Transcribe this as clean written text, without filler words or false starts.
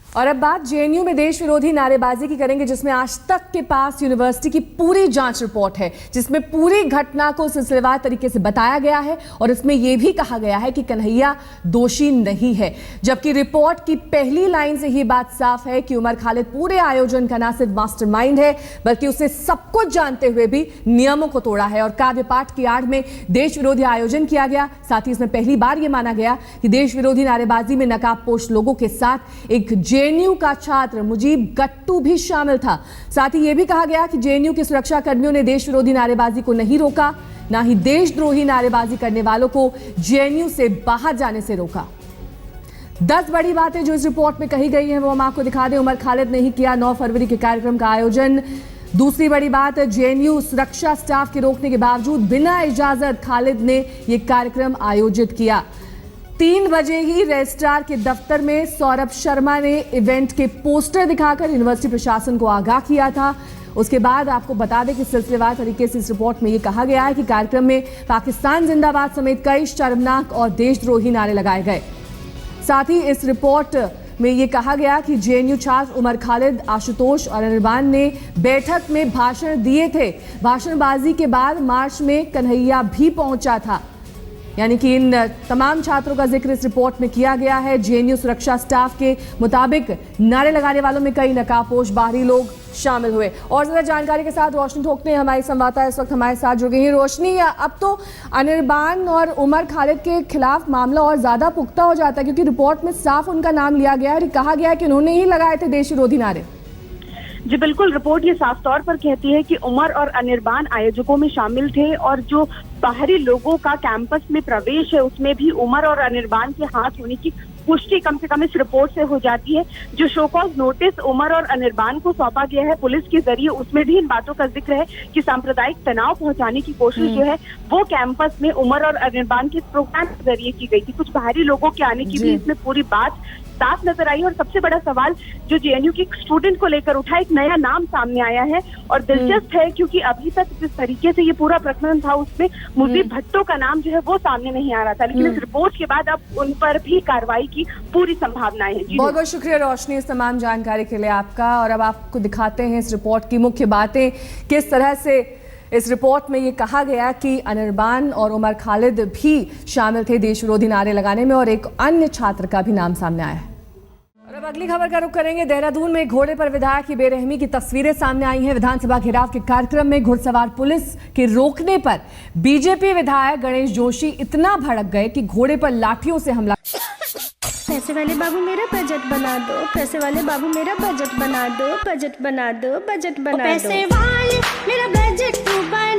और अब बात जेएनयू में देश विरोधी नारेबाजी की करेंगे, जिसमें आज तक के पास यूनिवर्सिटी की पूरी जांच रिपोर्ट है, जिसमें पूरी घटना को सिलसिलेवार तरीके से बताया गया है और इसमें यह भी कहा गया है कि कन्हैया दोषी नहीं है। जबकि रिपोर्ट की पहली लाइन से ही बात साफ है कि उमर खालिद पूरे आयोजन का न सिर्फ मास्टरमाइंड है, बल्कि उसने सब कुछ जानते हुए भी नियमों को तोड़ा है और काव्य पाठ की आड़ में देश विरोधी आयोजन किया गया। साथ ही इसमें पहली बार यह माना गया कि देश विरोधी नारेबाजी में नकाबपोश लोगों के साथ एक जेएनयू का छात्र मुजीब गट्टू भी शामिल था। साथ ही यह भी कहा गया कि जेएनयू के सुरक्षा कर्मियों ने देश विरोधी नारेबाजी को नहीं रोका, ना ही देशद्रोही नारेबाजी करने वालों को जेएनयू से बाहर जाने से रोका। 10 बड़ी बातें जो इस रिपोर्ट में कही गई हैं वो हम आपको दिखा दें। उमर खालिद ने ही किया 9 फरवरी के कार्यक्रम का आयोजन। दूसरी बड़ी बात, जेएनयू सुरक्षा स्टाफ के रोकने के बावजूद बिना इजाजत खालिद ने यह कार्यक्रम आयोजित किया। 3 बजे ही रजिस्ट्रार के दफ्तर में सौरभ शर्मा ने इवेंट के पोस्टर दिखाकर यूनिवर्सिटी प्रशासन को आगाह किया था। उसके बाद आपको बता दें कि सिलसिलेवार तरीके से इस रिपोर्ट में यह कहा गया है कि कार्यक्रम में पाकिस्तान जिंदाबाद समेत कई शर्मनाक और देशद्रोही नारे लगाए गए। साथ ही इस रिपोर्ट में यह कहा गया कि जेएनयू छात्र उमर खालिद, आशुतोष और अनिर्बान ने बैठक में भाषण दिए थे। भाषणबाजी के बाद मार्च में कन्हैया भी पहुंचा था, यानी कि इन तमाम छात्रों का जिक्र इस रिपोर्ट में किया गया है। जेएनयू सुरक्षा स्टाफ के मुताबिक नारे लगाने वालों में कई नकाबपोश बाहरी लोग शामिल हुए। और ज्यादा जानकारी के साथ रोशनी ठोकने हमारी संवाददाता इस वक्त हमारे साथ जुड़ गई हैं। रोशनी, अब तो अनिर्बान और उमर खालिद के खिलाफ मामला और ज्यादा पुख्ता हो जाता है, क्योंकि रिपोर्ट में साफ उनका नाम लिया गया है और कहा गया है कि उन्होंने ही लगाए थे देश विरोधी नारे। जी बिल्कुल, रिपोर्ट ये साफ तौर पर कहती है कि उमर और अनिर्बान आयोजकों में शामिल थे और जो बाहरी लोगों का कैंपस में प्रवेश है उसमें भी उमर और अनिर्बान के हाथ होने की पुष्टि कम से कम इस रिपोर्ट से हो जाती है। जो शो कॉज नोटिस उमर और अनिर्बान को सौंपा गया है पुलिस के जरिए, उसमें भी इन बातों का जिक्र है कि सांप्रदायिक तनाव पहुंचाने की कोशिश जो है वो कैंपस में उमर और अनिर्बान के प्रोग्राम के जरिए की गई थी। कुछ बाहरी लोगों के आने की भी इसमें पूरी बात साफ नजर आई। और सबसे बड़ा सवाल जो जेएनयू की स्टूडेंट को लेकर उठा, एक नया नाम सामने आया है और दिलचस्प है क्योंकि अभी तक जिस तरीके से ये पूरा प्रकरण था उसमें मुजीब भट्टो का नाम जो है वो सामने नहीं आ रहा था, लेकिन इस रिपोर्ट के बाद अब उन पर भी कार्रवाई की पूरी संभावनाएं हैं। बहुत बहुत शुक्रिया रोशनी इस तमाम जानकारी के लिए आपका। और अब आपको दिखाते हैं इस रिपोर्ट की मुख्य बातें, किस तरह से इस रिपोर्ट में ये कहा गया कि अनिर्बान और उमर खालिद भी शामिल थे देश विरोधी नारे लगाने में और एक अन्य छात्र का भी नाम सामने आया है। और अब अगली खबर का रुख करेंगे। देहरादून में घोड़े पर विधायक की बेरहमी की तस्वीरें सामने आई हैं। विधानसभा घेराव के कार्यक्रम में घुड़सवार पुलिस के रोकने पर बीजेपी विधायक गणेश जोशी इतना भड़क गए कि घोड़े पर लाठियों से हमला। पैसे वाले बाबू मेरा बजट बना दो, पैसे वाले बाबू मेरा बजट बना दो, बजट बना दो, बजट बना दो, पैसे वाले मेरा बजट तू बना